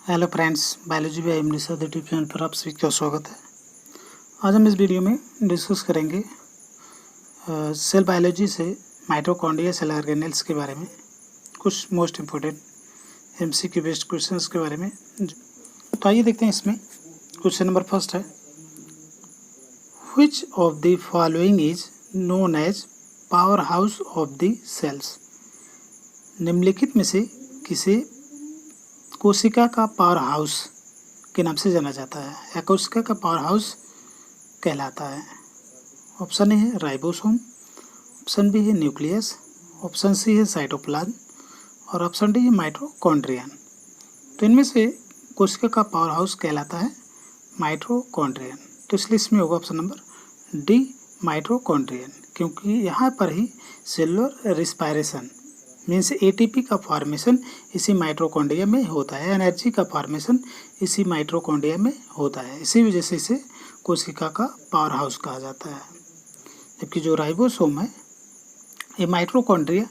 Hello friends, biology by MD sir YouTube channel पर आप सभी का स्वागत है। आज हम इस वीडियो में डिस्कस करेंगे सेल बायोलॉजी से माइटोकॉन्ड्रिया सेल ऑर्गेनेल्स के बारे में, कुछ most important MCQ based questions के बारे में। तो आइए देखते हैं। इसमें क्वेश्चन नंबर फर्स्ट है, which of the following is known as power house of the cells. निम्नलिखित में से किसे कोशिका का पावर हाउस के नाम से जाना जाता है या कोशिका का पावर हाउस कहलाता है। ऑप्शन ए है राइबोसोम, ऑप्शन बी है न्यूक्लियस, ऑप्शन सी है साइटोप्लाज्म और ऑप्शन डी है माइटोकॉन्ड्रियन। तो इनमें से कोशिका का पावर हाउस कहलाता है माइटोकॉन्ड्रियन। तो इसलिए इसमें होगा ऑप्शन नंबर डी माइटोकॉन्ड्रियन, क्योंकि यहाँ पर ही सेलुलर रिस्पायरेशन मीन्स एटीपी का फॉर्मेशन इसी माइटोकॉन्ड्रिया में होता है, एनर्जी का फॉर्मेशन इसी माइटोकॉन्ड्रिया में होता है। इसी वजह से इसे कोशिका का पावर हाउस कहा जाता है। जबकि जो राइबोसोम है ये माइटोकॉन्ड्रिया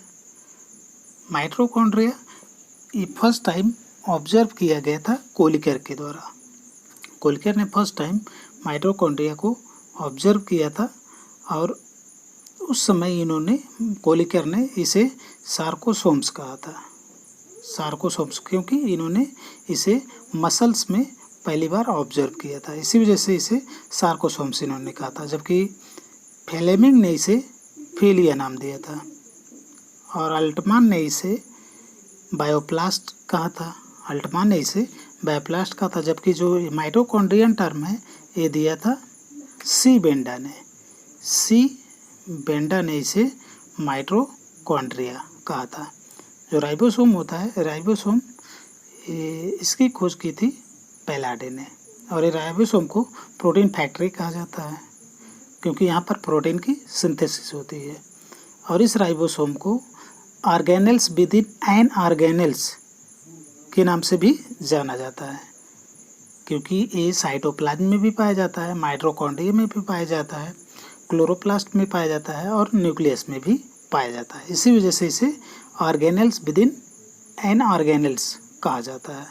ये फर्स्ट टाइम ऑब्जर्व किया गया था कोलिकर के द्वारा। कोलिकर ने फर्स्ट टाइम माइटोकॉन्ड्रिया को ऑब्जर्व किया था और उस समय कोलिकर ने इसे सार्कोसोम्स कहा था। सार्कोसोम्स क्योंकि इन्होंने इसे मसल्स में पहली बार ऑब्जर्व किया था, इसी वजह से इसे सार्कोसोम्स इन्होंने कहा था। जबकि फ्लेमिंग ने इसे फेलिया नाम दिया था और अल्टमान ने इसे बायोप्लास्ट कहा था। जबकि जो माइटोकॉन्ड्रियन टर्म है ये दिया था सी बेंडा ने इसे माइटोकॉन्ड्रिया कहा था। जो राइबोसोम होता है, राइबोसोम इसकी खोज की थी पैलाडे ने और ये राइबोसोम को प्रोटीन फैक्ट्री कहा जाता है क्योंकि यहाँ पर प्रोटीन की सिंथेसिस होती है। और इस राइबोसोम को organelles with in an organelles के नाम से भी जाना जाता है क्योंकि ये साइटोप्लाज्म में भी पाया जाता है, माइटोकॉन्ड्रिया में भी पाया जाता है, क्लोरोप्लास्ट में पाया जाता है और न्यूक्लियस में भी पाया जाता है। इसी वजह से इसे organelles with in an organelles कहा जाता है।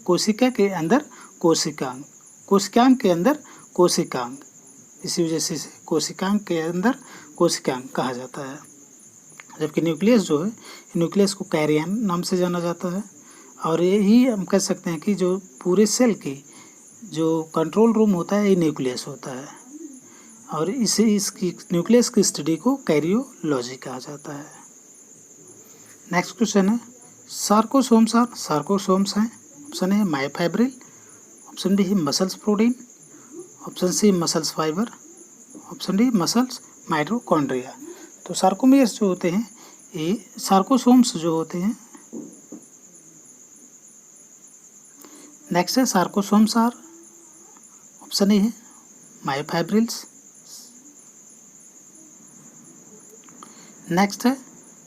कोशिका के अंदर कोशिकांग, कोशिकांग के अंदर कोशिकांग, इसी वजह से इसे कोशिकांग के अंदर कोशिकांग कहा जाता है। जबकि न्यूक्लियस जो है, न्यूक्लियस को कैरियन नाम से जाना जाता है और यही हम कह सकते हैं कि जो पूरे सेल की जो कंट्रोल रूम होता है ये न्यूक्लियस होता है और इसकी न्यूक्लियस की स्टडी को कैरियोलॉजी कहा जाता है। नेक्स्ट क्वेश्चन है, सार्कोसोम्स हैं। Option A myofibril, option B है muscles protein, option C muscles fibre, option D muscles mitochondria. तो सार्कोमियर्स जो होते हैं ये सार्कोसोम्स जो होते हैं। नेक्स्ट है सार्कोसोम्स आर, ऑप्शन ए है मायोफाइब्रिल्स। नेक्स्ट है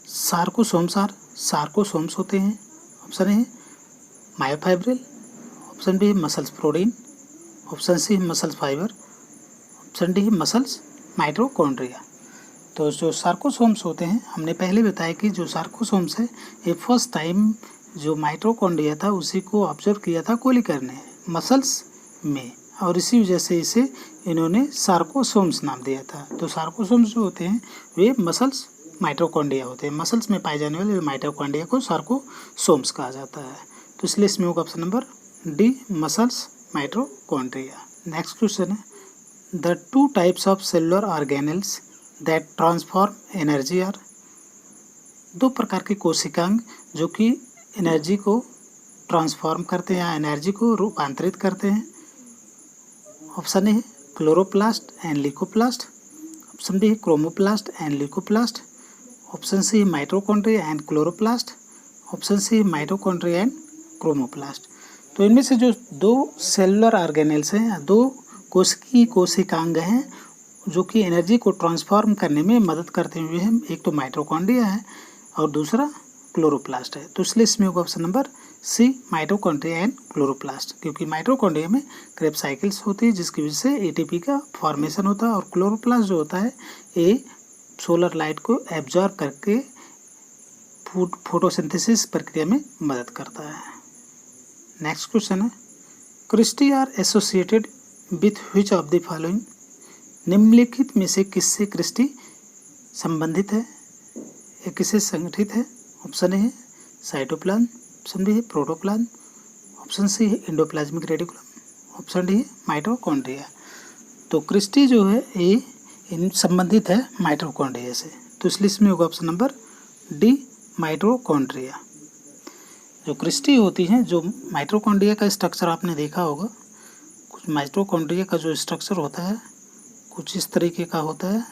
सार्कोसोम्स होते हैं। ऑप्शन ए है मायोफाइब्रिल, ऑप्शन बी है मसल्स प्रोटीन, ऑप्शन सी है मसल्स फाइबर, ऑप्शन डी है मसल्स माइटोकॉन्ड्रिया। तो जो सार्कोसोम्स होते हैं, हमने पहले बताया कि जो सार्कोसोम्स है ये फर्स्ट टाइम जो माइटोकॉन्ड्रिया था उसी को ऑब्जर्व किया था कोलिकर ने मसल्स में और इसी वजह से इसे इन्होंने सार्कोसोम्स नाम दिया था। तो सार्कोसोम्स जो होते हैं वे मसल्स माइटोकॉन्ड्रिया होते हैं, मसल्स में पाए जाने वाले माइटोकॉन्ड्रिया को सार्कोसोम्स कहा जाता है। तो इसलिए इसमें होगा option number D muscles mitochondria. Next question है, the two types of cellular organelles that transform energy are. दो प्रकार के कोशिकांग जो कि एनर्जी को ट्रांसफॉर्म करते हैं या एनर्जी को रूपांतरित करते हैं। ऑप्शन ए है chloroplast and leucoplast, option B है chromoplast and leucoplast, option C है mitochondria and chloroplast, option C है माइटोकॉन्ड्रिया एंड क्रोमोप्लास्ट। तो इनमें से जो दो सेलुलर ऑर्गेनेल्स हैं, दो कोशिकांग हैं जो कि एनर्जी को ट्रांसफॉर्म करने में मदद करते हुए हैं, एक तो माइटोकॉन्ड्रिया है और दूसरा क्लोरोप्लास्ट है। तो इसलिए इसमें होगा option number C mitochondria and chloroplast, क्योंकि माइटोकॉन्ड्रिया में क्रेब्स साइकिल्स होती है जिसकी वजह से एटीपी का फॉर्मेशन होता है और क्लोरोप्लास्ट जो होता है ये सोलर लाइट को एब्जॉर्ब करके फोटोसिंथेसिस प्रक्रिया में मदद करता है। नेक्स्ट क्वेश्चन है, cristae are associated with which of the following, निम्नलिखित में से किससे क्रिस्टी संबंधित है या किससे संगठित है? ऑप्शन ए है साइटोप्लाज्म, ऑप्शन बी है प्रोटोप्लाज्म, ऑप्शन सी है एंडोप्लाज्मिक रेटिकुलम, ऑप्शन डी है माइटोकॉन्ड्रिया। तो क्रिस्टी जो है ये इन संबंधित है माइटोकॉन्ड्रिया से, तो इसलिए इसमें होगा ऑप्शन नंबर डी माइटोकॉन्ड्रिया। जो क्रिस्टी होती हैं, जो माइटोकॉन्ड्रिया का स्ट्रक्चर आपने देखा होगा, कुछ माइटोकॉन्ड्रिया का जो स्ट्रक्चर होता है कुछ इस तरीके का होता है।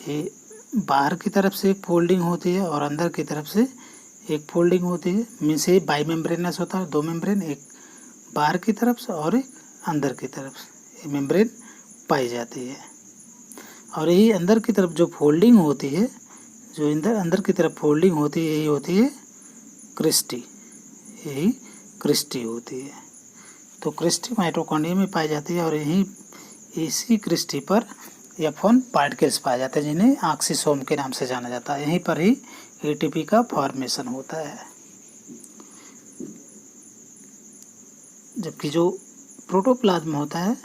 ये बाहर की तरफ से एक फोल्डिंग होती है और अंदर की तरफ से एक फोल्डिंग होती है, मीन्स ये बाई मेम्ब्रेनस होता है, दो मेम्ब्रेन, एक बाहर की तरफ से और एक अंदर की तरफ से ये मेम्ब्रेन पाई जाती है। और यही अंदर की तरफ जो फोल्डिंग होती है, जो अंदर की तरफ फोल्डिंग होती है, यही होती है क्रिस्टी, यही क्रिस्टी होती है। तो क्रिस्टी माइटोकॉन्ड्रिया में पाई जाती है और यही इसी क्रिस्टी पर F1 पार्टिकल्स पाए जाते हैं जिन्हें ऑक्सीसोम के नाम से जाना जाता है। यहीं पर ही ATP का फॉर्मेशन होता है। जबकि जो प्रोटोप्लाज्म होता है,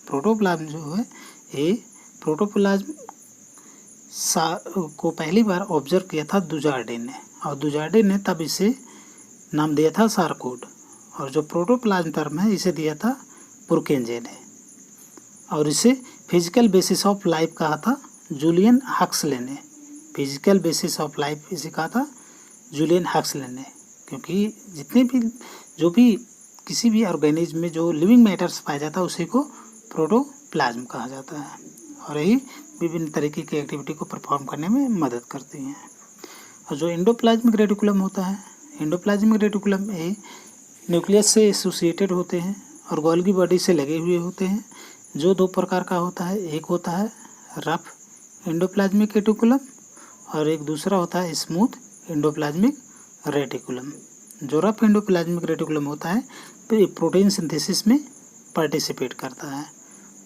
प्रोटोप्लाज्म जो है ये प्रोटोप्लाज्म को पहली बार ऑब्जर्व किया था दुजार्डिन ने, और दुजार्डिन ने तब इसे नाम दिया था सार्कोड, और जो प्रोटोप्लाज्म टर्म है इसे दिया था पुरकेंजे ने, और इसे फिजिकल बेसिस ऑफ लाइफ कहा था जूलियन हक्सले ने। फिजिकल बेसिस ऑफ लाइफ इसे कहा था जूलियन हक्सले ने, क्योंकि जितने भी जो भी किसी भी ऑर्गेनिज्म में जो लिविंग मैटर्स पाया जाता है उसी को प्रोटोप्लाज्म कहा जाता है, और यही विभिन्न तरीके की एक्टिविटी को परफॉर्म करने में मदद करती हैं। और जो एंडोप्लाज्मिक रेटिकुलम होता है, एंडोप्लाज्मिक रेटिकुलम ये न्यूक्लियस से एसोसिएटेड होते हैं और गोल्गी बॉडी से लगे हुए होते हैं, जो दो प्रकार का होता है। एक होता है रफ एंडोप्लाज्मिक रेटिकुलम और एक दूसरा होता है स्मूथ एंडोप्लाज्मिक रेटिकुलम। जो रफ एंडोप्लाज्मिक रेटिकुलम होता है तो ये प्रोटीन सिंथेसिस में पार्टिसिपेट करता है,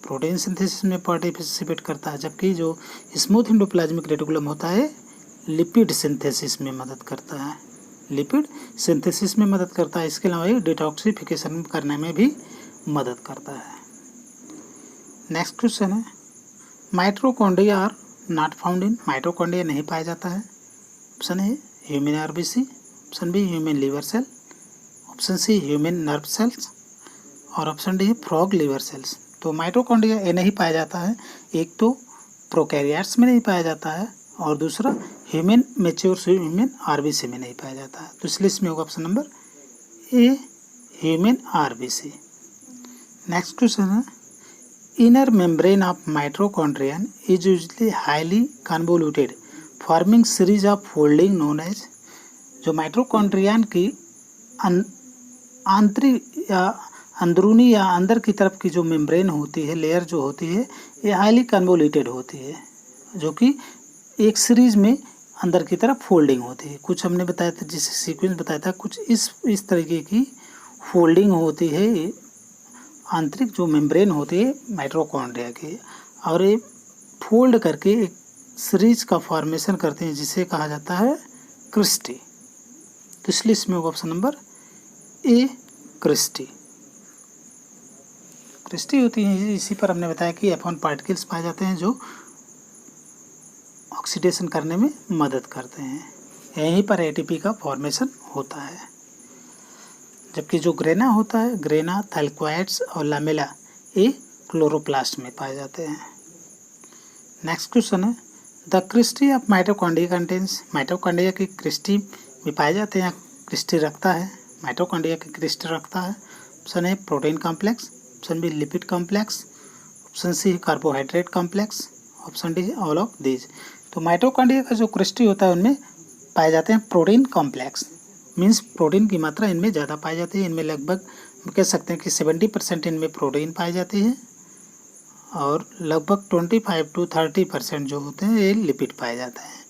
प्रोटीन सिंथेसिस में पार्टिसिपेट करता है, जबकि जो स्मूथ एंडोप्लाज्मिक रेटिकुलम होता है लिपिड सिंथेसिस में मदद करता है, लिपिड सिंथेसिस में मदद करता है। इसके अलावा ये डिटॉक्सिफिकेशन करने में भी मदद करता है। नेक्स्ट क्वेश्चन है, mitochondria are not found in, mitochondria नहीं पाया जाता है। Option A human RBC, option B human liver cell, option C human nerve cells और ऑप्शन डी है फ्रॉग लीवर सेल्स। तो माइटोकॉन्ड्रिया ये नहीं पाया जाता है, एक तो प्रोकैरियोट्स में नहीं पाया जाता है और दूसरा ह्यूमन मैच्योर ह्यूमन आरबीसी में नहीं पाया जाता है। तो इसलिए इसमें होगा ऑप्शन नंबर ए ह्यूमन आरबीसी। नेक्स्ट क्वेश्चन है, inner membrane of mitochondrion is usually highly convoluted forming series of folding known as, जो माइटोकॉन्ड्रियन की आंतरिक या अंदरूनी या अंदर की तरफ की जो मेम्ब्रेन होती है, लेयर जो होती है, ये हाईली कन्वोल्यूटेड होती है, जो कि एक सीरीज में अंदर की तरफ फोल्डिंग होती है। कुछ हमने बताया था, जिस सीक्वेंस बताया था, कुछ इस तरीके की फोल्डिंग होती है आंतरिक जो मेम्ब्रेन होती है माइटोकॉन्ड्रिया की, और ये फोल्ड करके एक सीरीज का फॉर्मेशन करते हैं जिसे कहा जाता है क्रिस्टी। तो इसलिए इसमें होगा option number A cristae. Cristae होती है, इसी पर हमने बताया कि F1 पार्टिकल्स पाए जाते हैं जो ऑक्सीडेशन करने में मदद करते हैं, यहीं पर ATP का फॉर्मेशन होता है। जबकि जो ग्रेना होता है, ग्रेना, थैलक्वाइड्स और लामेला ये क्लोरोप्लास्ट में पाए जाते हैं। नेक्स्ट क्वेश्चन है, the cristae of mitochondria contains, mitochondria की क्रिस्टी में पाए जाते हैं, क्रिस्टी रखता है, माइटोकॉन्ड्रिया की क्रिस्टी रखता है। Option A protein complex, option B lipid complex, option C carbohydrate complex, option D है ऑल ऑफ दीज। तो माइटोकॉन्ड्रिया का जो क्रिस्टी होता है उनमें पाए जाते हैं प्रोटीन कॉम्प्लेक्स, मीन्स प्रोटीन की मात्रा इनमें ज़्यादा पाई जाती है। इनमें लगभग कह सकते हैं कि 70% इनमें प्रोटीन पाई जाती है और लगभग 25 to 30% जो होते हैं ये लिपिड पाए जाते हैं।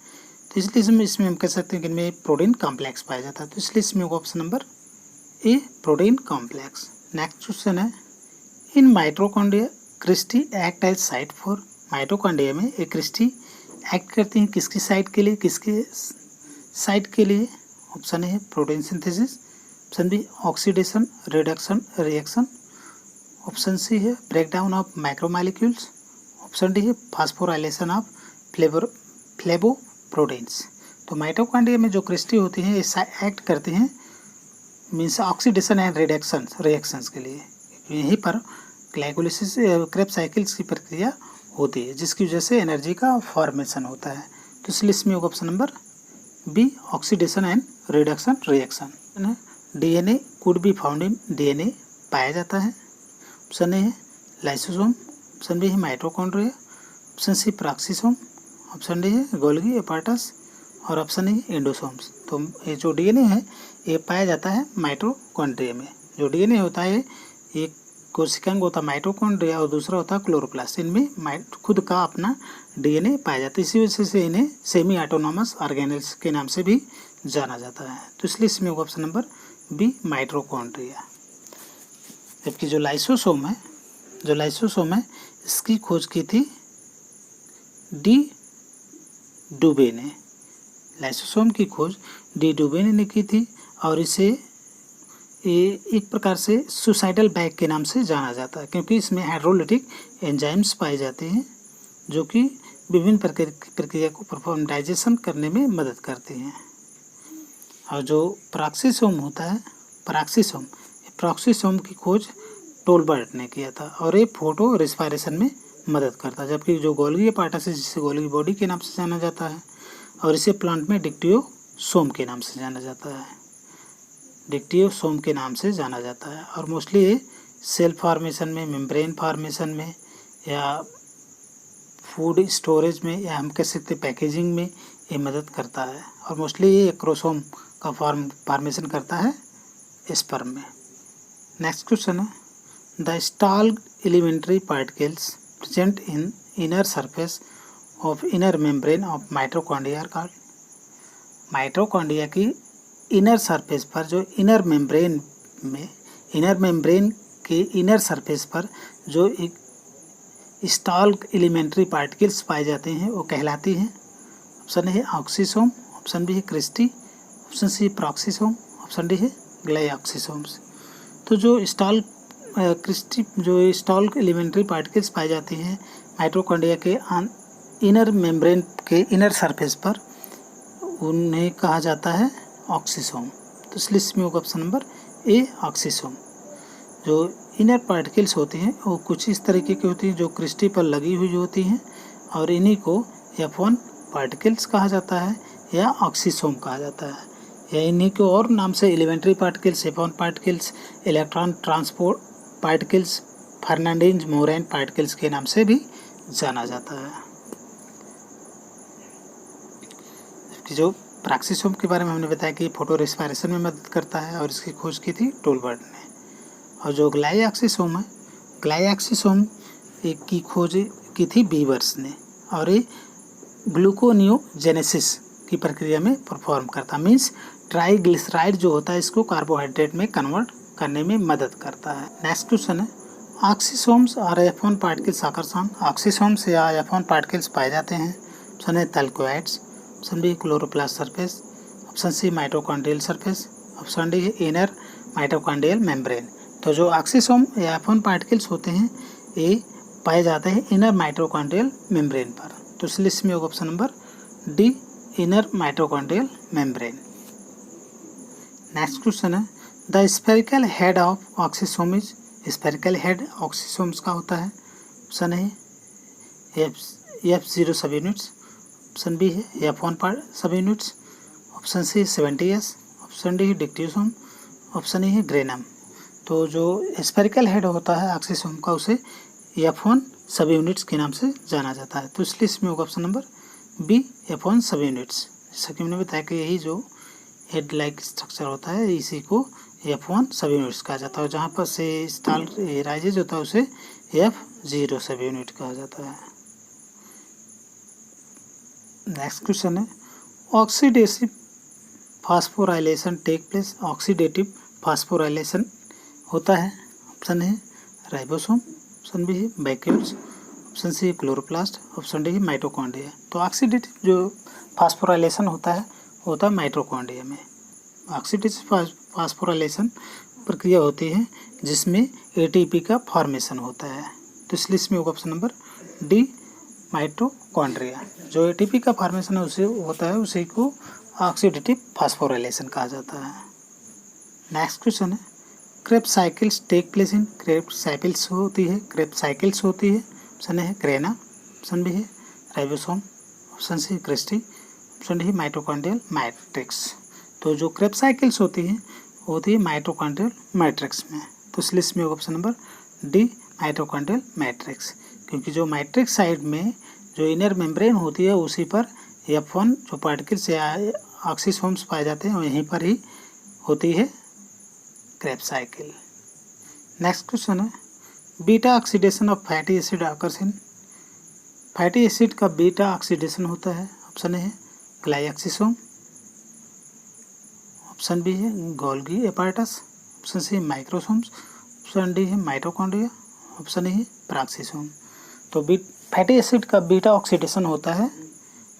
तो इसलिए इसमें हम कह सकते हैं कि इनमें प्रोटीन कॉम्प्लेक्स पाया जाता है। तो इसलिए इसमें होगा option number A protein complex. Next question है, in mitochondria cristae act as site for, mitochondria में एक क्रिस्टी एक्ट करती हैं किसकी साइट के लिए, किसके साइट के लिए? Option A protein synthesis, option B oxidation reduction reaction, option C है breakdown of micromolecules, option D है फास्फोराइलेशन ऑफ फ्लेवोप्रोटीन्स। तो माइटोकॉन्ड्रिया में जो क्रिस्टी होती हैं ये एक्ट करती हैं means oxidation and reduction reactions के लिए। यहीं पर ग्लाइकोलिसिस क्रेब्स साइकिल्स की प्रक्रिया होती है जिसकी वजह से एनर्जी का फॉर्मेशन होता है। तो इसलिए इसमें होगा option number B oxidation and reduction reaction. DNA could be found in DNA पाया जाता है। ऑप्शन ए है लाइसोसोम, ऑप्शन बी है mitochondria, option C peroxisome, option D है गोल्गी एपार्टस और ऑप्शन ए एंडोसोम्स। तो ये जो डीएनए है ये पाया जाता है माइटोकॉन्ड्रिया में। जो डीएनए होता है एक कोशिकांग होता है माइटोकॉन्ड्रिया और दूसरा होता है क्लोरोप्लास्ट। इनमें खुद का अपना डीएनए पाया जाता है, इसी वजह से इन्हें सेमी ऑटोनॉमस ऑर्गेनेल्स के नाम से भी जाना जाता है। तो इसलिए इसमें होगा ऑप्शन नंबर बी माइटोकॉन्ड्रिया। जबकि जो लाइसोसोम है इसकी खोज की थी डी डुबे ने। लाइसोसोम की खोज डी डुबे ने की थी और इसे एक प्रकार से सुसाइडल बैग के नाम से जाना जाता है क्योंकि इसमें हाइड्रोलिटिक एंजाइम्स पाए जाते हैं जो कि विभिन्न प्रक्रिया को परफॉर्म डाइजेशन करने में मदद करते हैं। और जो प्रॉक्सिसोम होता है प्रॉक्सिसोम की खोज टोलबर्ट ने किया था और ये फोटो रेस्पिरेशन में मदद करता है। जबकि जो गोल्गी एपार्टस है जिसे गोल्गी बॉडी के नाम से जाना जाता है और इसे प्लांट में डिक्टियोसोम के नाम से जाना जाता है, डिक्टियोसोम के नाम से जाना जाता है। और मोस्टली ये सेल फॉर्मेशन में, मेम्ब्रेन फॉर्मेशन में या फूड स्टोरेज में या हम कह सकते पैकेजिंग में ये मदद करता है। और मोस्टली ये एक्रोसोम का फॉर्मेशन करता है स्पर्म में। नेक्स्ट क्वेश्चन है the stalked elementary particles present in inner surface of inner membrane of mitochondria are called. Mitochondria की इनर सरफेस पर जो इनर मेम्ब्रेन के इनर सरफेस पर जो एक स्टॉल्ड एलिमेंट्री पार्टिकल्स पाए जाते हैं वो कहलाती हैं। ऑप्शन है ऑक्सीसोम, ऑप्शन बी है cristae, option C peroxisome, option D है ग्लाइऑक्सिसोम्स। तो जो स्टॉल्ड एलिमेंट्री पार्टिकल्स पाए जाते हैं माइटोकॉन्ड्रिया के इनर मेम्ब्रेन के इनर सरफेस पर उन्हें कहा जाता है ऑक्सीसोम। तो इसलिए इसमें होगा ऑप्शन नंबर ए ऑक्सीसोम। जो इनर पार्टिकल्स होती हैं वो कुछ इस तरीके की होती हैं जो क्रिस्टी पर लगी हुई होती हैं और इन्हीं को F1 पार्टिकल्स कहा जाता है या ऑक्सीसोम कहा जाता है या इन्हीं को और नाम से एलिमेंट्री पार्टिकल्स, F1 पार्टिकल्स, electron transport particles, Fernandez Moran particles के नाम से भी जाना जाता है। जो प्रॉक्सिसोम के बारे में हमने बताया कि फोटो रेस्पिरेशन में मदद करता है और इसकी खोज की थी टोलबर्ट ने। और जो ग्लाइऑक्सिसोम है ग्लाइऑक्सिसोम की खोज की थी बीवर्स ने और ये ग्लूकोनियोजेनेसिस की प्रक्रिया में परफॉर्म करता मीन्स ट्राइग्लिसराइड जो होता है इसको कार्बोहाइड्रेट में कन्वर्ट करने में मदद करता है। नेक्स्ट क्वेश्चन है ऑक्सीसोम्स और F1 पार्टिकल्स आकर्षण। ऑक्सीसोम्स या F1 पार्टिकल्स पाए जाते हैं। ऑप्शन है thylakoids, option B chloroplast surface, option C mitochondrial surface, option D है इनर माइटोकॉन्ड्रियल मेम्ब्रेन। तो जो ऑक्सीसोम या F1 पार्टिकल्स होते हैं ये पाए जाते हैं इनर माइटोकॉन्ड्रियल मेम्ब्रेन पर। तो इसलिए इसमें होगा option number D inner mitochondrial membrane. Next question है the spherical head of oxysome is. Spherical head oxysomes का होता है। ऑप्शन है F0 सब यूनिट्स, ऑप्शन बी है F1 sub units, option C 70S, option D है डिक्टियोसोम, ऑप्शन ई है granum. तो जो स्फेरिकल हेड होता है ऑक्सीसोम का उसे F1 सब यूनिट्स के नाम से जाना जाता है। तो इसलिए इसमें होगा option number B F1 sub units. जैसा कि हमने बताया कि यही जो हेड लाइक स्ट्रक्चर होता है इसी को F1 सब यूनिट्स कहा जाता है और जहाँ पर से स्टॉल राइजेज होता है उसे F0 सब यूनिट कहा जाता है। नेक्स्ट क्वेश्चन है oxidative phosphorylation take place. Oxidative phosphorylation होता है। ऑप्शन है राइबोसोम, ऑप्शन बी है वैक्यूल्स, ऑप्शन सी है क्लोरोप्लास्ट, ऑप्शन डी है माइटोकॉन्ड्रिया। तो ऑक्सीडेटिव जो फास्फोराइलेशन होता है वो होता है माइटोकॉन्ड्रिया में। ऑक्सीडेटिव फास्फोराइलेशन प्रक्रिया होती है जिसमें एटीपी का फॉर्मेशन होता है। तो इसलिए इसमें होगा ऑप्शन नंबर डी माइटोकॉन्ड्रिया। जो एटीपी का फॉर्मेशन है उसे होता है उसी को ऑक्सीडेटिव फास्फोराइलेशन कहा जाता है। नेक्स्ट क्वेश्चन है Krebs cycles take place in Krebs cycles होती है ऑप्शन ए है ग्रेना, ऑप्शन बी है ribosome, option C cristae, option D mitochondrial matrix. तो जो क्रेब्स साइकिल्स होती है वो होती है माइटोकॉन्ड्रियल मैट्रिक्स में। तो इसलिए इसमें होगा option number D mitochondrial matrix, क्योंकि जो मैट्रिक्स साइड में जो इनर मेम्ब्रेन होती है उसी पर F1 जो पार्टिकल्स या ऑक्सीसोम्स पाए जाते हैं वहीं पर ही होती है क्रेब्स साइकिल। नेक्स्ट क्वेश्चन है beta oxidation of fatty acid occurs in. Fatty acid का बीटा ऑक्सीडेशन होता है ऑप्शन ए है ग्लाइऑक्सीसोम, ऑप्शन बी है Golgi apparatus, option C microsomes, option D है माइटोकॉन्ड्रिया, ऑप्शन ए है पेरोक्सीसोम। तो fatty acid का बीटा ऑक्सीडेशन होता है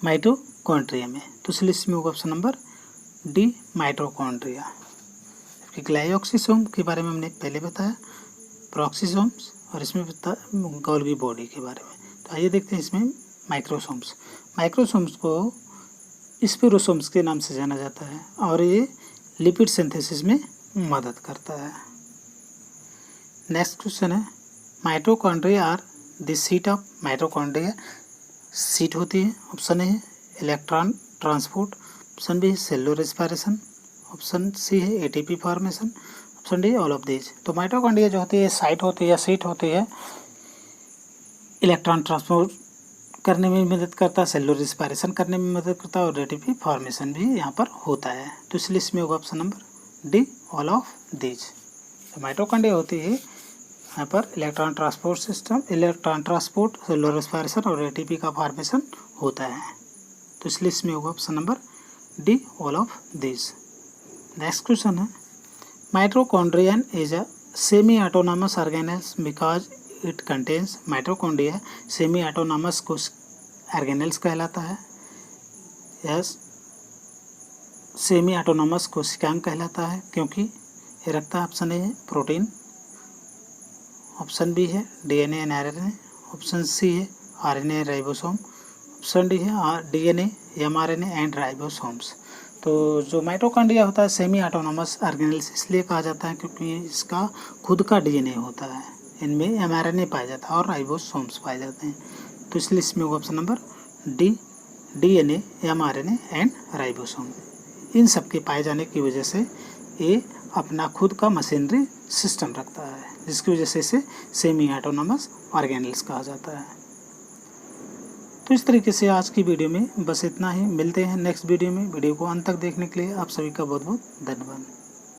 माइटोकॉन्ड्रिया में। तो इसलिए इसमें होगा ऑप्शन नंबर डी माइटोकॉन्ड्रिया। जबकि ग्लाइऑक्सीसोम के बारे में हमने पहले बताया, पेरोक्सीसोम्स और इसमें बताया गोल्गी बॉडी के बारे में। तो आइए देखते हैं इसमें माइक्रोसोम्स को स्पिरोसोम्स के नाम से जाना जाता है और ये लिपिड सिंथेसिस में मदद करता है। नेक्स्ट क्वेश्चन है mitochondria are the seat of mitochondria seat होती है ऑप्शन ए है इलेक्ट्रॉन ट्रांसपोर्ट, ऑप्शन बी है सेलुलर रेस्पिरेशन, ऑप्शन सी है ATP formation, option D all of these. तो माइटोकॉन्ड्रिया जो होती है साइट होती है सीट होती है इलेक्ट्रॉन ट्रांसपोर्ट करने में मदद करता है, सेलुलर रेस्पिरेशन करने में मदद करता है और एटीपी फॉर्मेशन भी यहाँ पर होता है। तो इसलिए इसमें होगा option number D all of these. तो माइटोकॉन्ड्रिया होती है यहाँ पर electron transport system, electron transport, cellular respiration और एटीपी का फॉर्मेशन होता है। तो इसलिए इसमें होगा option number D all of these. Next question है mitochondrion is a semi autonomous organelles because it contains. Mitochondria semi autonomous organelles कहलाता है। यस सेमी ऑटोनॉमस कोशिकांग कहलाता है क्योंकि ये रखता है ऑप्शन ए है प्रोटीन, ऑप्शन बी है DNA and RNA, option C है आरएनए राइबोसोम, ऑप्शन डी है डीएनए एमआरएनए एंड राइबोसोम्स। तो जो माइटोकॉन्ड्रिया होता है सेमी ऑटोनॉमस ऑर्गेनेल्स इसलिए कहा जाता है क्योंकि इसका खुद का डीएनए होता है, इनमें एमआरएनए पाया जाता है और राइबोसोम्स पाए जाते हैं। तो इसलिए इसमें होगा option number D DNA mRNA and ribosome. इन सब के पाए जाने की वजह से ये अपना खुद का मशीनरी सिस्टम रखता है जिसकी वजह से इसे सेमी ऑटोनॉमस ऑर्गेनेल्स कहा जाता है। तो इस तरीके से आज की वीडियो में बस इतना ही। मिलते हैं नेक्स्ट वीडियो में। वीडियो को अंत तक देखने के लिए आप सभी का बहुत बहुत धन्यवाद।